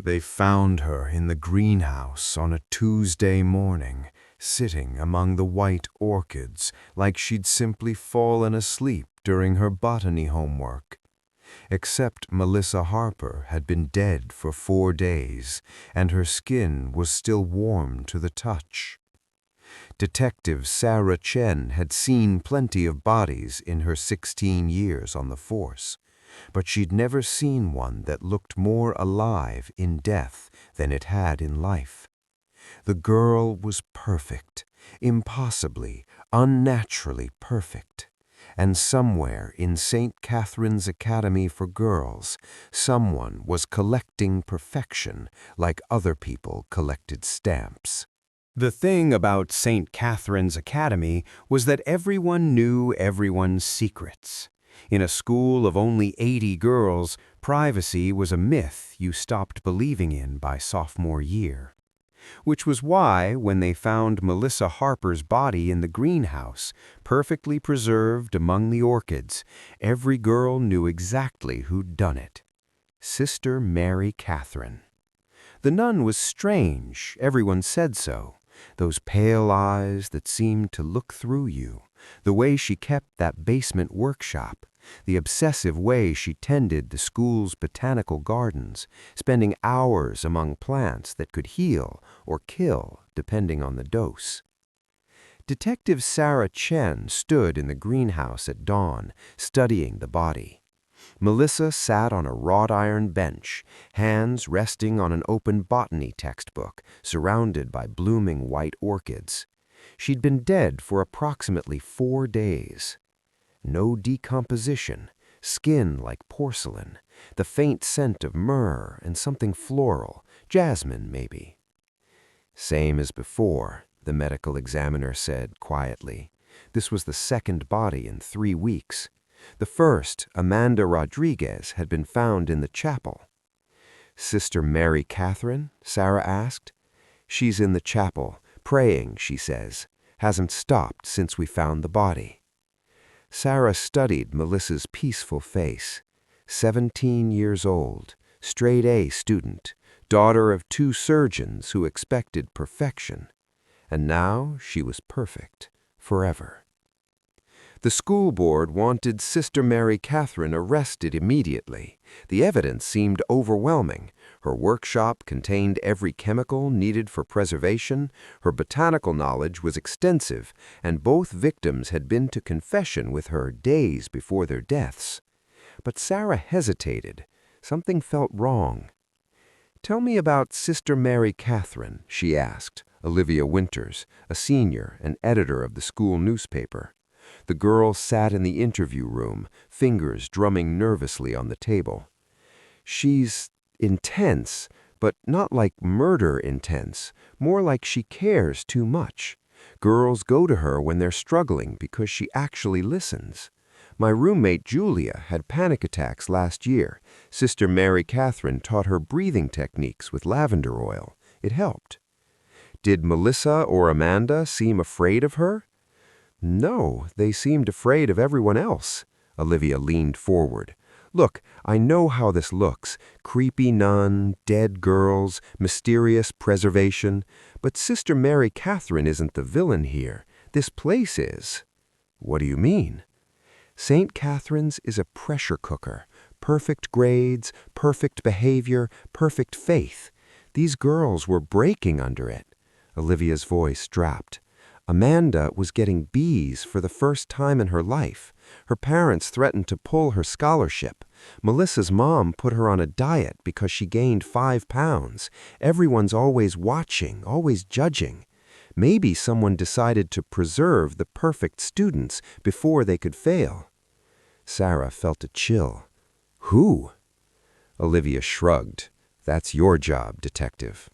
They found her in the greenhouse on a Tuesday morning, sitting among the white orchids like she'd simply fallen asleep during her botany homework. Except Melissa Harper had been dead for 4 days, and her skin was still warm to the touch. Detective Sarah Chen had seen plenty of bodies in her 16 years on the force, but she'd never seen one that looked more alive in death than it had in life. The girl was perfect, impossibly, unnaturally perfect. And somewhere in St. Catherine's Academy for Girls, someone was collecting perfection like other people collected stamps. The thing about St. Catherine's Academy was that everyone knew everyone's secrets. In a school of only 80 girls, privacy was a myth you stopped believing in by sophomore year. Which was why, when they found Melissa Harper's body in the greenhouse, perfectly preserved among the orchids, every girl knew exactly who'd done it. Sister Mary Catherine. The nun was strange, everyone said so. Those pale eyes that seemed to look through you, the way she kept that basement workshop, the obsessive way she tended the school's botanical gardens, spending hours among plants that could heal or kill depending on the dose. Detective Sarah Chen stood in the greenhouse at dawn, studying the body. Melissa sat on a wrought iron bench, hands resting on an open botany textbook, surrounded by blooming white orchids. She'd been dead for approximately 4 days. No decomposition, skin like porcelain, the faint scent of myrrh and something floral, jasmine maybe. Same as before, the medical examiner said quietly. This was the second body in 3 weeks. The first, Amanda Rodriguez, had been found in the chapel. Sister Mary Catherine? Sarah asked. She's in the chapel, praying, she says. Hasn't stopped since we found the body. Sarah studied Melissa's peaceful face. 17 years old, straight-A student, daughter of 2 surgeons who expected perfection. And now she was perfect, forever. The school board wanted Sister Mary Catherine arrested immediately. The evidence seemed overwhelming. Her workshop contained every chemical needed for preservation, her botanical knowledge was extensive, and both victims had been to confession with her days before their deaths. But Sarah hesitated. Something felt wrong. "Tell me about Sister Mary Catherine," she asked, Olivia Winters, a senior and editor of the school newspaper. The girl sat in the interview room, fingers drumming nervously on the table. "She's intense, but not like murder intense, more like she cares too much. Girls go to her when they're struggling because she actually listens. My roommate Julia had panic attacks last year. Sister Mary Catherine taught her breathing techniques with lavender oil. It helped." "Did Melissa or Amanda seem afraid of her?" "No, they seemed afraid of everyone else." Olivia leaned forward. "Look, I know how this looks. Creepy nun, dead girls, mysterious preservation. But Sister Mary Catherine isn't the villain here. This place is." "What do you mean?" "St. Catherine's is a pressure cooker. Perfect grades, perfect behavior, perfect faith. These girls were breaking under it." Olivia's voice dropped. "Amanda was getting B's for the first time in her life. Her parents threatened to pull her scholarship. Melissa's mom put her on a diet because she gained 5 pounds. Everyone's always watching, always judging. Maybe someone decided to preserve the perfect students before they could fail." Sarah felt a chill. "Who?" Olivia shrugged. "That's your job, detective."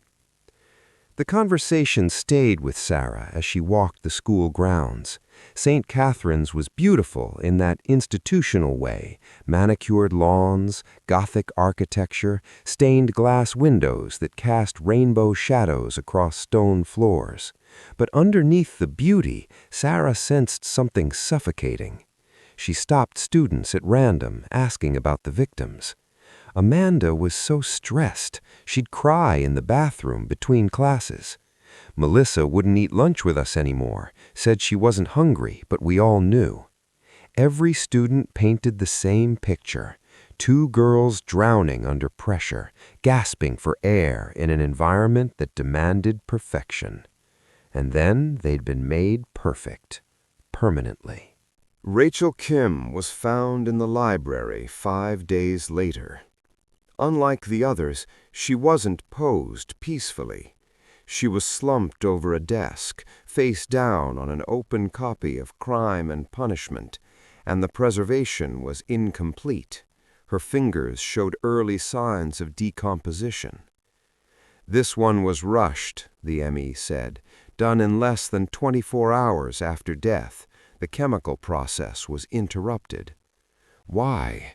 The conversation stayed with Sarah as she walked the school grounds. St. Catherine's was beautiful in that institutional way, manicured lawns, Gothic architecture, stained glass windows that cast rainbow shadows across stone floors. But underneath the beauty, Sarah sensed something suffocating. She stopped students at random, asking about the victims. Amanda was so stressed, she'd cry in the bathroom between classes. Melissa wouldn't eat lunch with us anymore, said she wasn't hungry, but we all knew. Every student painted the same picture. Two girls drowning under pressure, gasping for air in an environment that demanded perfection. And then they'd been made perfect, permanently. Rachel Kim was found in the library 5 days later. Unlike the others, she wasn't posed peacefully. She was slumped over a desk, face down on an open copy of Crime and Punishment, and the preservation was incomplete. Her fingers showed early signs of decomposition. "This one was rushed," the ME said, "done in less than 24 hours after death. The chemical process was interrupted." Why?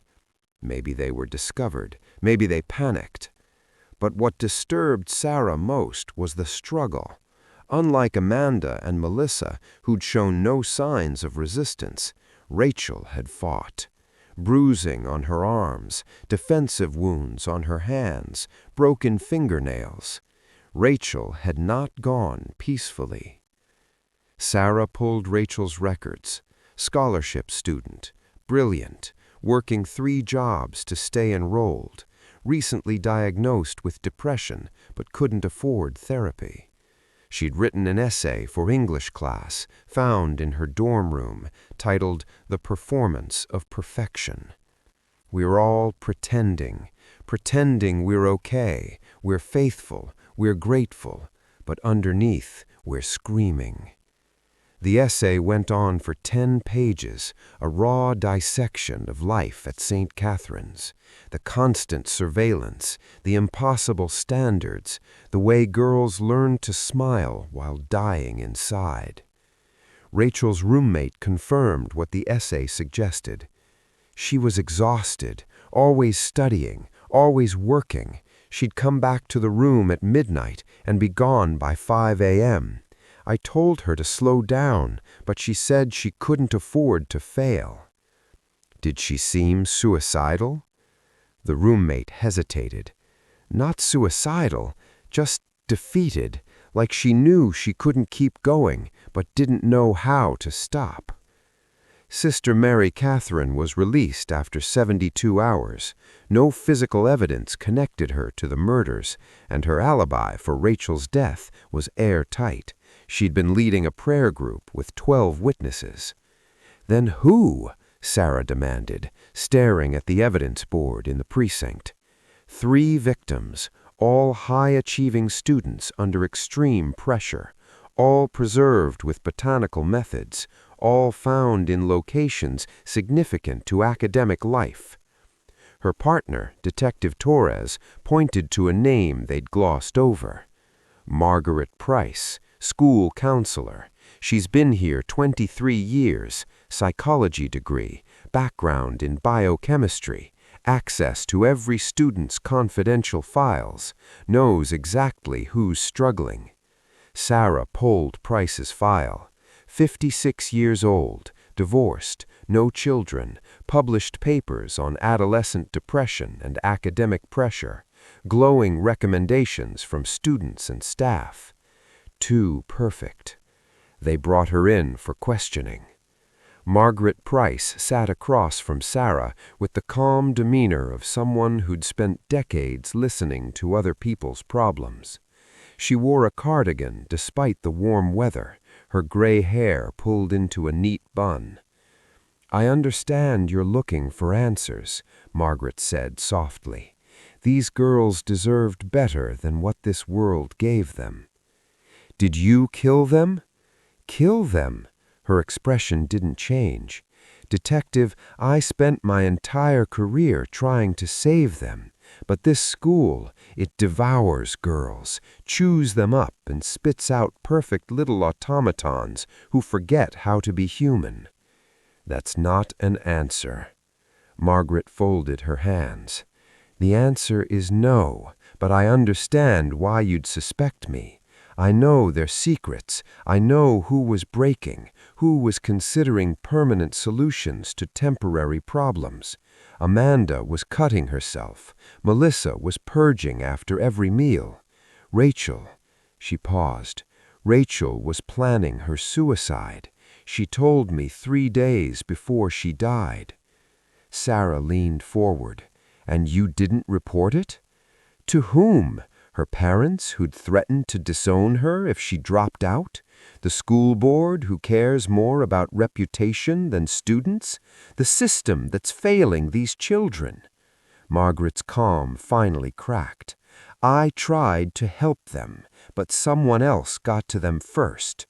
Maybe they were discovered. Maybe they panicked. But what disturbed Sarah most was the struggle. Unlike Amanda and Melissa, who'd shown no signs of resistance, Rachel had fought. Bruising on her arms, defensive wounds on her hands, broken fingernails. Rachel had not gone peacefully. Sarah pulled Rachel's records. Scholarship student, brilliant, working 3 jobs to stay enrolled, recently diagnosed with depression but couldn't afford therapy. She'd written an essay for English class, found in her dorm room, titled The Performance of Perfection. "We're all pretending we're okay, we're faithful, we're grateful, but underneath we're screaming." The essay went on for 10 pages, a raw dissection of life at St. Catherine's, the constant surveillance, the impossible standards, the way girls learned to smile while dying inside. Rachel's roommate confirmed what the essay suggested. She was exhausted, always studying, always working. She'd come back to the room at midnight and be gone by 5 a.m. I told her to slow down, but she said she couldn't afford to fail. Did she seem suicidal? The roommate hesitated. Not suicidal, just defeated, like she knew she couldn't keep going, but didn't know how to stop. Sister Mary Catherine was released after 72 hours. No physical evidence connected her to the murders, and her alibi for Rachel's death was airtight. She'd been leading a prayer group with 12 witnesses. "Then who?" Sarah demanded, staring at the evidence board in the precinct. 3 victims, all high-achieving students under extreme pressure, all preserved with botanical methods, all found in locations significant to academic life. Her partner, Detective Torres, pointed to a name they'd glossed over. Margaret Price, school counselor. She's been here 23 years, psychology degree, background in biochemistry, access to every student's confidential files, knows exactly who's struggling. Sarah pulled Price's file. 56 years old, divorced, no children, published papers on adolescent depression and academic pressure, glowing recommendations from students and staff. Too perfect. They brought her in for questioning. Margaret Price sat across from Sarah with the calm demeanor of someone who'd spent decades listening to other people's problems. She wore a cardigan despite the warm weather, her gray hair pulled into a neat bun. "I understand you're looking for answers," Margaret said softly. "These girls deserved better than what this world gave them." "Did you kill them?" "Kill them?" Her expression didn't change. "Detective, I spent my entire career trying to save them. But this school, it devours girls, chews them up and spits out perfect little automatons who forget how to be human." "That's not an answer." Margaret folded her hands. "The answer is no, but I understand why you'd suspect me. I know their secrets. I know who was breaking, who was considering permanent solutions to temporary problems. Amanda was cutting herself. Melissa was purging after every meal. Rachel, she paused. Rachel was planning her suicide. She told me 3 days before she died. Sarah leaned forward. And you didn't report it? To whom? Her parents, who'd threatened to disown her if she dropped out? The school board, who cares more about reputation than students? The system that's failing these children? Margaret's calm finally cracked. I tried to help them, but someone else got to them first.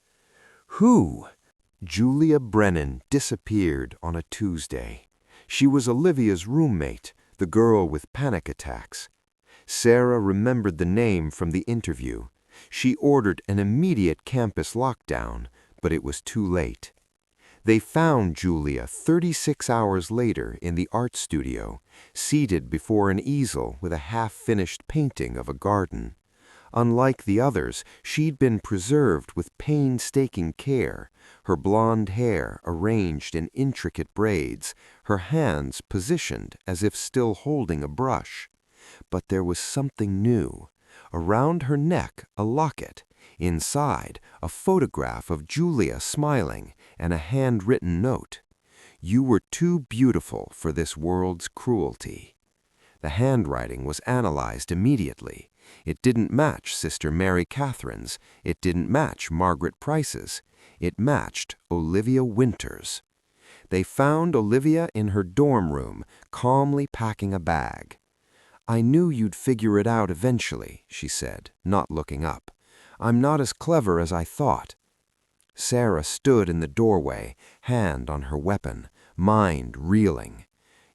Who? Julia Brennan disappeared on a Tuesday. She was Olivia's roommate, the girl with panic attacks. Sarah remembered the name from the interview. She ordered an immediate campus lockdown, but it was too late. They found Julia 36 hours later in the art studio, seated before an easel with a half-finished painting of a garden. Unlike the others, she'd been preserved with painstaking care, her blonde hair arranged in intricate braids, her hands positioned as if still holding a brush. But there was something new. Around her neck, a locket. Inside, a photograph of Julia smiling and a handwritten note. You were too beautiful for this world's cruelty. The handwriting was analyzed immediately. It didn't match Sister Mary Catherine's. It didn't match Margaret Price's. It matched Olivia Winter's. They found Olivia in her dorm room, calmly packing a bag. I knew you'd figure it out eventually, she said, not looking up. I'm not as clever as I thought. Sarah stood in the doorway, hand on her weapon, mind reeling.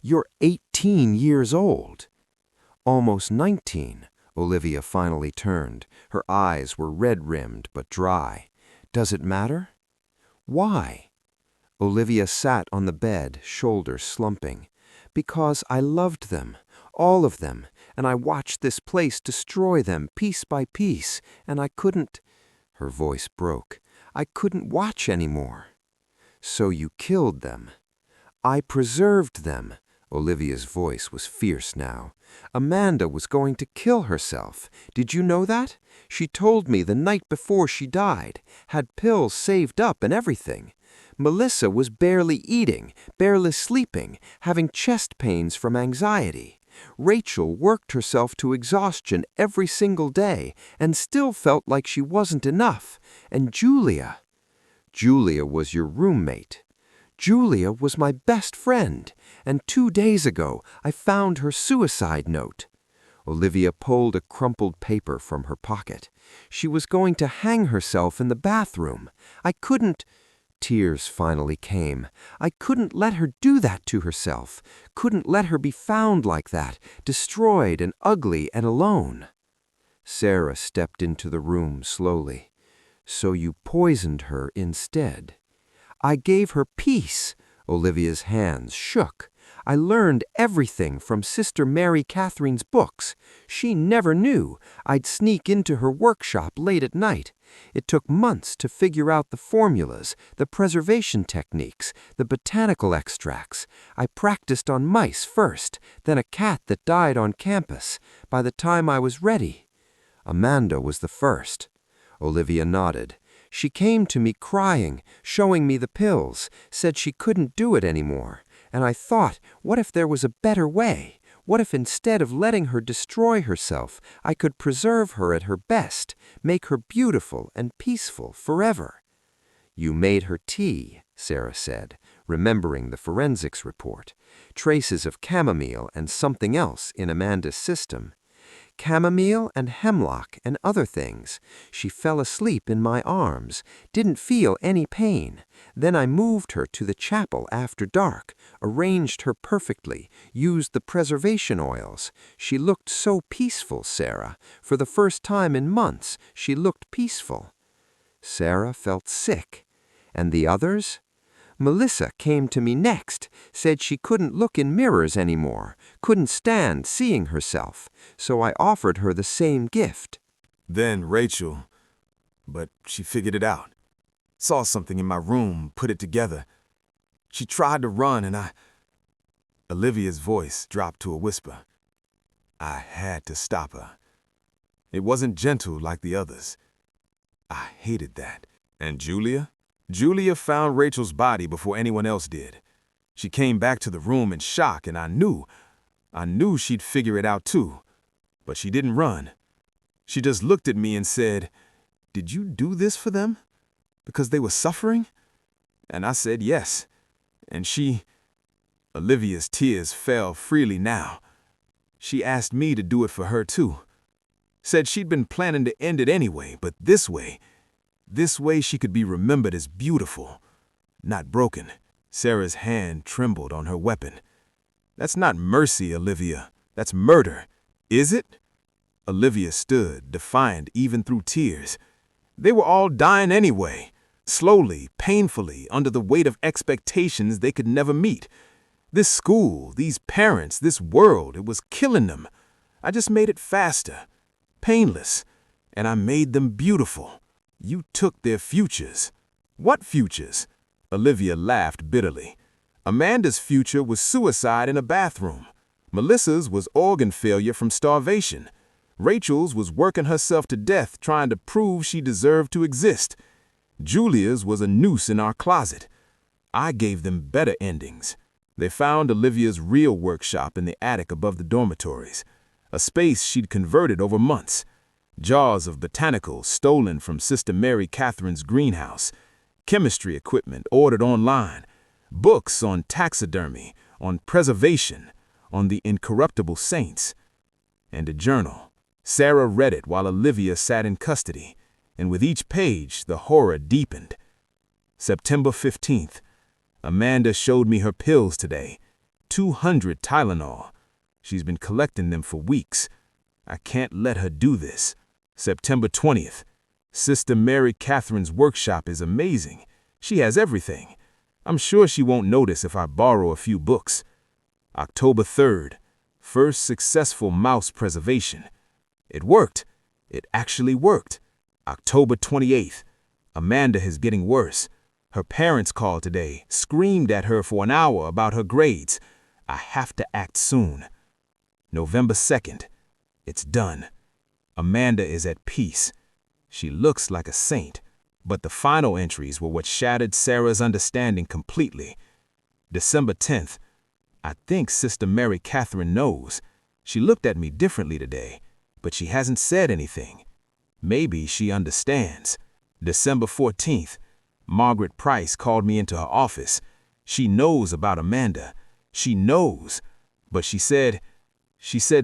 You're 18 years old. Almost 19. Olivia finally turned. Her eyes were red-rimmed but dry. Does it matter? Why? Olivia sat on the bed, shoulders slumping. Because I loved them, all of them, and I watched this place destroy them piece by piece, and I couldn't— Her voice broke. I couldn't watch anymore. So you killed them. I preserved them. Olivia's voice was fierce now. Amanda was going to kill herself. Did you know that? She told me the night before she died, had pills saved up and everything. Melissa was barely eating, barely sleeping, having chest pains from anxiety. Rachel worked herself to exhaustion every single day and still felt like she wasn't enough. And Julia was your roommate. Julia was my best friend, and 2 days ago I found her suicide note. Olivia pulled a crumpled paper from her pocket. She was going to hang herself in the bathroom. I couldn't— Tears finally came. I couldn't let her do that to herself. Couldn't let her be found like that, destroyed and ugly and alone. Sarah stepped into the room slowly. So you poisoned her instead. I gave her peace. Olivia's hands shook. I learned everything from Sister Mary Catherine's books. She never knew. I'd sneak into her workshop late at night. It took months to figure out the formulas, the preservation techniques, the botanical extracts. I practiced on mice first, then a cat that died on campus. By the time I was ready, Amanda was the first. Olivia nodded. She came to me crying, showing me the pills, said she couldn't do it anymore. And I thought, what if there was a better way? What if instead of letting her destroy herself, I could preserve her at her best, make her beautiful and peaceful forever? You made her tea, Sarah said, remembering the forensics report. Traces of chamomile and something else in Amanda's system. Chamomile and hemlock and other things. She fell asleep in my arms, didn't feel any pain. Then I moved her to the chapel after dark, arranged her perfectly, used the preservation oils. She looked so peaceful, Sarah. For the first time in months, she looked peaceful. Sarah felt sick. And the others? Melissa came to me next, said she couldn't look in mirrors anymore, couldn't stand seeing herself, so I offered her the same gift. Then Rachel, but she figured it out. Saw something in my room, put it together. She tried to run and Olivia's voice dropped to a whisper. I had to stop her. It wasn't gentle like the others. I hated that. And Julia? Julia found Rachel's body before anyone else did. She came back to the room in shock, and I knew she'd figure it out too. But she didn't run. She just looked at me and said, "Did you do this for them? Because they were suffering?" And I said yes. And Olivia's tears fell freely now. She asked me to do it for her too. Said she'd been planning to end it anyway, but this way she could be remembered as beautiful, not broken. Sarah's hand trembled on her weapon. That's not mercy, Olivia. That's murder. Is it? Olivia stood, defiant even through tears. They were all dying anyway, slowly, painfully, under the weight of expectations they could never meet. This school, these parents, this world, it was killing them. I just made it faster, painless, and I made them beautiful. You took their futures. What futures? Olivia laughed bitterly. Amanda's future was suicide in a bathroom. Melissa's was organ failure from starvation. Rachel's was working herself to death trying to prove she deserved to exist. Julia's was a noose in our closet. I gave them better endings. They found Olivia's real workshop in the attic above the dormitories, a space she'd converted over months. Jars of botanicals stolen from Sister Mary Catherine's greenhouse, chemistry equipment ordered online, books on taxidermy, on preservation, on the incorruptible saints, and a journal. Sarah read it while Olivia sat in custody, and with each page the horror deepened. September 15th. Amanda showed me her pills today. 200 Tylenol. She's been collecting them for weeks. I can't let her do this. September 20th. Sister Mary Catherine's workshop is amazing. She has everything. I'm sure she won't notice if I borrow a few books. October 3rd. First successful mouse preservation. It worked. It actually worked. October 28th. Amanda is getting worse. Her parents called today, screamed at her for an hour about her grades. I have to act soon. November 2nd. It's done. Amanda is at peace. She looks like a saint, but the final entries were what shattered Sarah's understanding completely. December 10th. I think Sister Mary Catherine knows. She looked at me differently today, but she hasn't said anything. Maybe she understands. December 14th. Margaret Price called me into her office. She knows about Amanda. She knows. But she said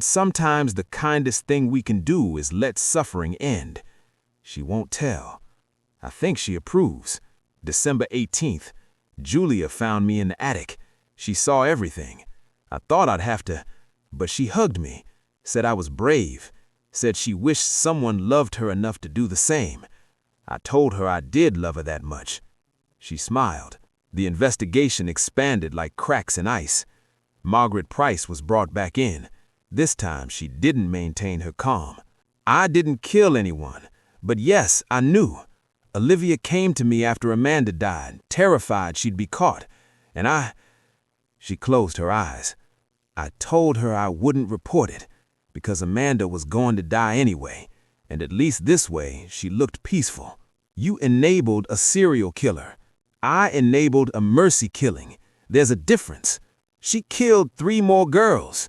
sometimes the kindest thing we can do is let suffering end. She won't tell. I think she approves. December 18th. Julia found me in the attic. She saw everything. I thought I'd have to, but she hugged me, said I was brave, said she wished someone loved her enough to do the same. I told her I did love her that much. She smiled. The investigation expanded like cracks in ice. Margaret Price was brought back in. This time she didn't maintain her calm. I didn't kill anyone, but yes, I knew. Olivia came to me after Amanda died, terrified she'd be caught, and She closed her eyes. I told her I wouldn't report it, because Amanda was going to die anyway, and at least this way she looked peaceful. You enabled a serial killer. I enabled a mercy killing. There's a difference. She killed 3 more girls.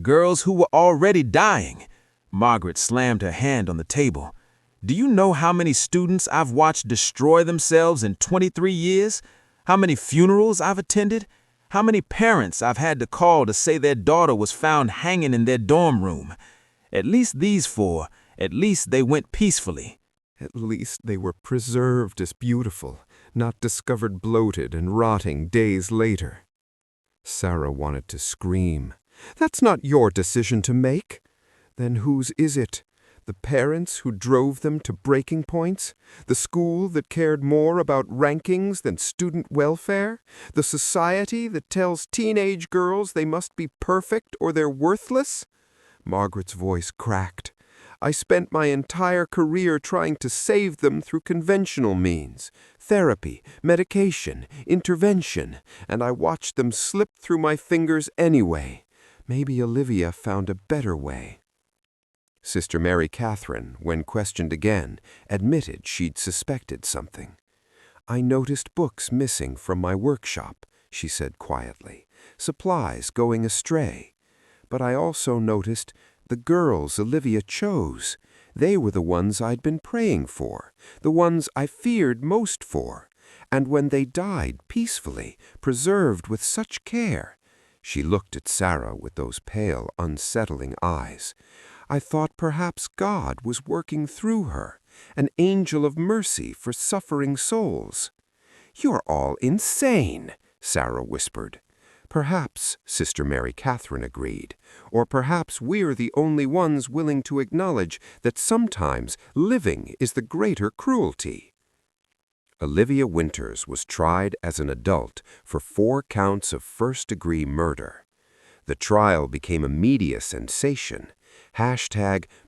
Girls who were already dying. Margaret slammed her hand on the table. Do you know how many students I've watched destroy themselves in 23 years? How many funerals I've attended? How many parents I've had to call to say their daughter was found hanging in their dorm room? At least these 4, at least they went peacefully. At least they were preserved as beautiful, not discovered bloated and rotting days later. Sarah wanted to scream. That's not your decision to make. Then whose is it? The parents who drove them to breaking points? The school that cared more about rankings than student welfare? The society that tells teenage girls they must be perfect or they're worthless? Margaret's voice cracked. I spent my entire career trying to save them through conventional means, therapy, medication, intervention, and I watched them slip through my fingers anyway. Maybe Olivia found a better way." Sister Mary Catherine, when questioned again, admitted she'd suspected something. "I noticed books missing from my workshop," she said quietly, "supplies going astray. But I also noticed the girls Olivia chose. They were the ones I'd been praying for, the ones I feared most for. And when they died peacefully, preserved with such care," she looked at Sarah with those pale, unsettling eyes, "I thought perhaps God was working through her, an angel of mercy for suffering souls." "You're all insane," Sarah whispered. "Perhaps," Sister Mary Catherine agreed, "or perhaps we're the only ones willing to acknowledge that sometimes living is the greater cruelty." Olivia Winters was tried as an adult for 4 counts of first-degree murder. The trial became a media sensation.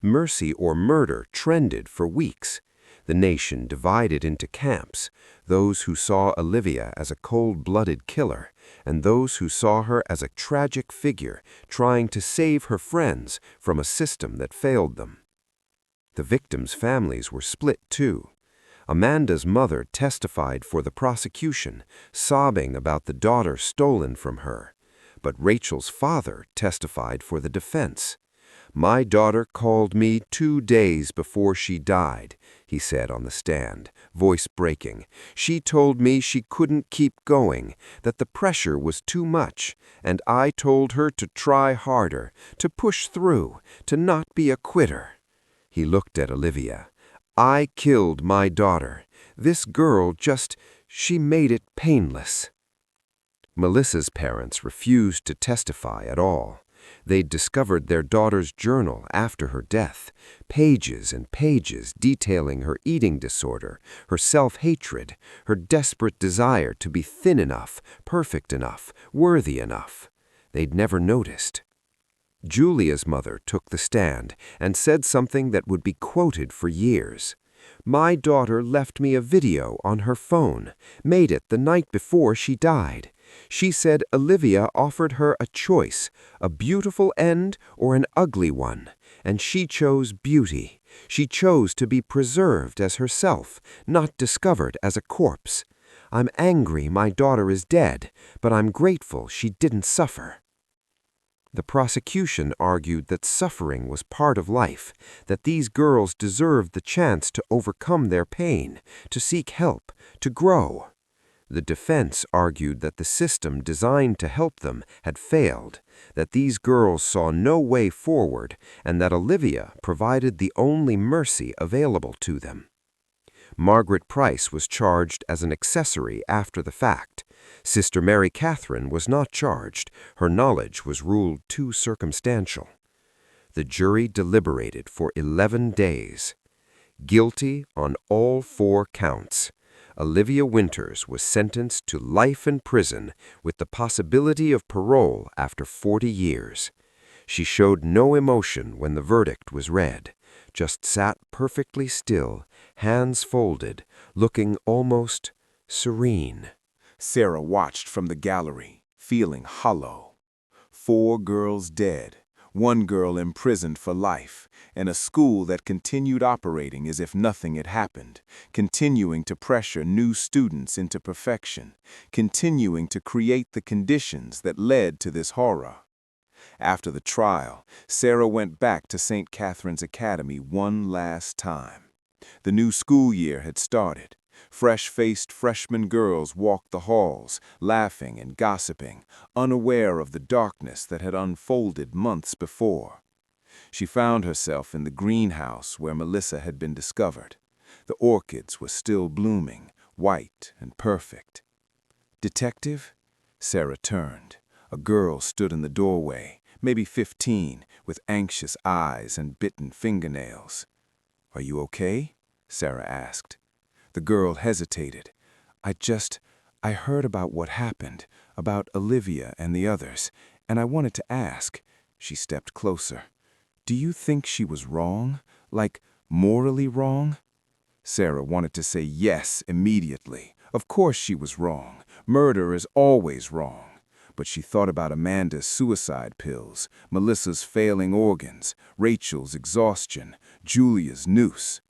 #Mercy or Murder trended for weeks. The nation divided into camps, those who saw Olivia as a cold-blooded killer, and those who saw her as a tragic figure trying to save her friends from a system that failed them. The victims' families were split too. Amanda's mother testified for the prosecution, sobbing about the daughter stolen from her. But Rachel's father testified for the defense. "My daughter called me 2 days before she died," he said on the stand, voice breaking. "She told me she couldn't keep going, that the pressure was too much, and I told her to try harder, to push through, to not be a quitter." He looked at Olivia. "I killed my daughter. This girl she made it painless." Melissa's parents refused to testify at all. They'd discovered their daughter's journal after her death, pages and pages detailing her eating disorder, her self-hatred, her desperate desire to be thin enough, perfect enough, worthy enough. They'd never noticed. Julia's mother took the stand and said something that would be quoted for years. "My daughter left me a video on her phone, made it the night before she died. She said Olivia offered her a choice, a beautiful end or an ugly one, and she chose beauty. She chose to be preserved as herself, not discovered as a corpse. I'm angry my daughter is dead, but I'm grateful she didn't suffer." The prosecution argued that suffering was part of life, that these girls deserved the chance to overcome their pain, to seek help, to grow. The defense argued that the system designed to help them had failed, that these girls saw no way forward, and that Olivia provided the only mercy available to them. Margaret Price was charged as an accessory after the fact. Sister Mary Catherine was not charged. Her knowledge was ruled too circumstantial. The jury deliberated for 11 days. Guilty on all 4 counts, Olivia Winters was sentenced to life in prison with the possibility of parole after 40 years. She showed no emotion when the verdict was read, just sat perfectly still, hands folded, looking almost serene. Sarah watched from the gallery, feeling hollow. 4 girls dead, 1 girl imprisoned for life, and a school that continued operating as if nothing had happened, continuing to pressure new students into perfection, continuing to create the conditions that led to this horror. After the trial, Sarah went back to St. Catherine's Academy one last time. The new school year had started. Fresh-faced freshman girls walked the halls, laughing and gossiping, unaware of the darkness that had unfolded months before. She found herself in the greenhouse where Melissa had been discovered. The orchids were still blooming, white and perfect. "Detective?" Sarah turned. A girl stood in the doorway, maybe 15, with anxious eyes and bitten fingernails. "Are you okay?" Sarah asked. The girl hesitated. I heard about what happened, about Olivia and the others, and I wanted to ask." She stepped closer. "Do you think she was wrong? Like morally wrong? Sarah wanted to say yes immediately. Of course she was wrong. Murder is always wrong. But she thought about Amanda's suicide pills, Melissa's failing organs, Rachel's exhaustion, Julia's noose.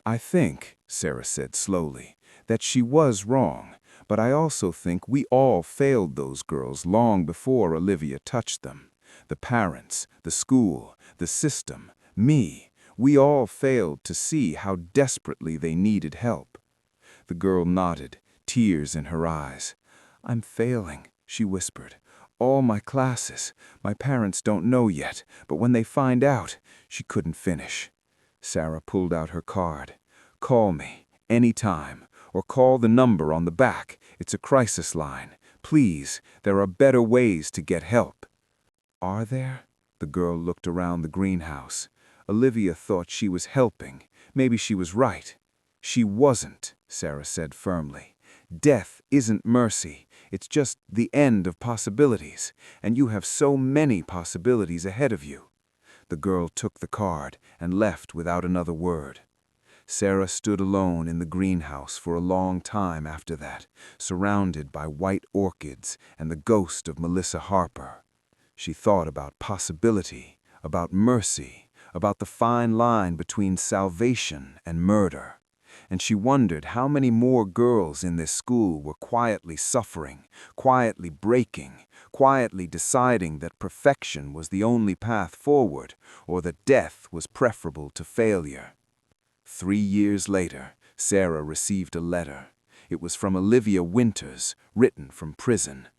I think, Sarah said slowly, that she was wrong, but I also think we all failed those girls long before Olivia touched them. The parents, the school, the system, me. We all failed to see how desperately they needed help. The girl nodded, tears in her eyes. I'm failing, she whispered. All my classes. My parents don't know yet, but when they find out, she couldn't finish. Sarah pulled out her card. Call me, anytime, or call the number on the back. It's a crisis line. Please, there are better ways to get help. Are there? The girl looked around the greenhouse. Olivia thought she was helping. Maybe she was right. She wasn't, Sarah said firmly. Death isn't mercy. It's just the end of possibilities, and you have so many possibilities ahead of you. The girl took the card and left without another word. Sarah stood alone in the greenhouse for a long time after that, surrounded by white orchids and the ghost of Melissa Harper. She thought about possibility, about mercy, about the fine line between salvation and murder. And she wondered how many more girls in this school were quietly suffering, quietly breaking, quietly deciding that perfection was the only path forward, or that death was preferable to failure. 3 years later, Sarah received a letter. It was from Olivia Winters, written from prison.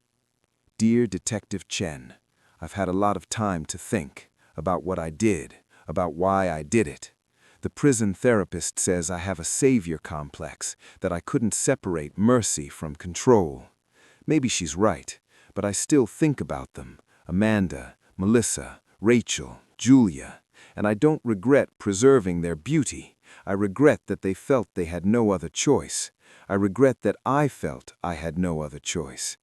Dear Detective Chen, I've had a lot of time to think about what I did, about why I did it. The prison therapist says I have a savior complex, that I couldn't separate mercy from control. Maybe she's right, but I still think about them. Amanda, Melissa, Rachel, Julia, and I don't regret preserving their beauty. I regret that they felt they had no other choice. I regret that I felt I had no other choice.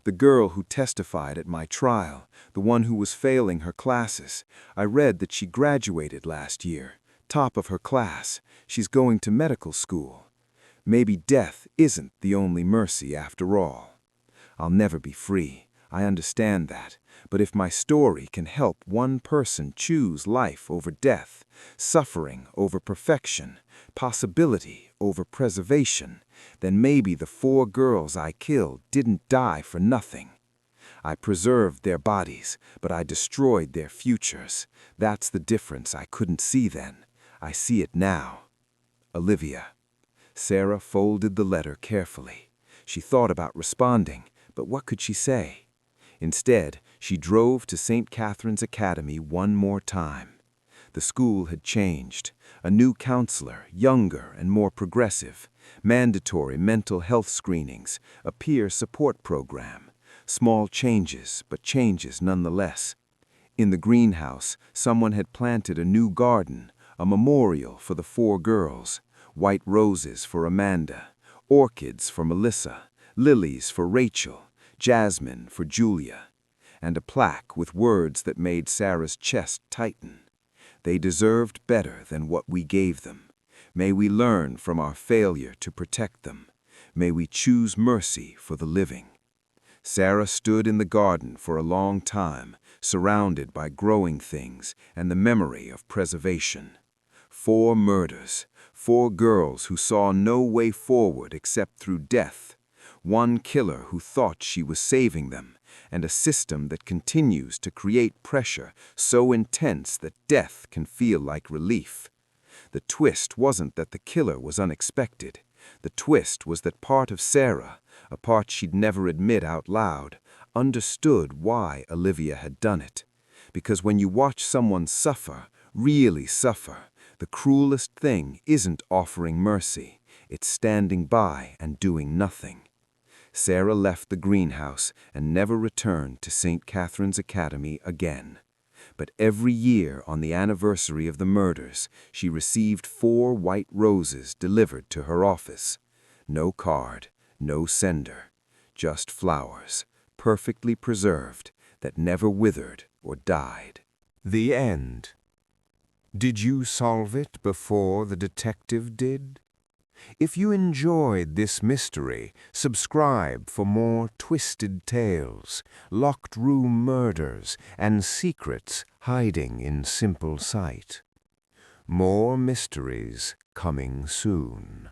The girl who testified at my trial, the one who was failing her classes, I read that she graduated last year. Top of her class. She's going to medical school. Maybe death isn't the only mercy after all. I'll never be free. I understand that. But if my story can help one person choose life over death, suffering over perfection, possibility over preservation, then maybe the 4 girls I killed didn't die for nothing. I preserved their bodies, but I destroyed their futures. That's the difference I couldn't see then. I see it now. Olivia. Sarah folded the letter carefully. She thought about responding, but what could she say? Instead, she drove to St. Catherine's Academy one more time. The school had changed. A new counselor, younger and more progressive. Mandatory mental health screenings, a peer support program. Small changes, but changes nonetheless. In the greenhouse, someone had planted a new garden, a memorial for the 4 girls, white roses for Amanda, orchids for Melissa, lilies for Rachel, jasmine for Julia, and a plaque with words that made Sarah's chest tighten. They deserved better than what we gave them. May we learn from our failure to protect them. May we choose mercy for the living. Sarah stood in the garden for a long time, surrounded by growing things and the memory of preservation. 4 murders, 4 girls who saw no way forward except through death, 1 killer who thought she was saving them, and a system that continues to create pressure so intense that death can feel like relief. The twist wasn't that the killer was unexpected. The twist was that part of Sarah, a part she'd never admit out loud, understood why Olivia had done it. Because when you watch someone suffer, really suffer, the cruelest thing isn't offering mercy, it's standing by and doing nothing. Sarah left the greenhouse and never returned to St. Catherine's Academy again. But every year on the anniversary of the murders, she received 4 white roses delivered to her office. No card, no sender, just flowers, perfectly preserved, that never withered or died. The end. Did you solve it before the detective did? If you enjoyed this mystery, subscribe for more twisted tales, locked room murders, and secrets hiding in simple sight. More mysteries coming soon.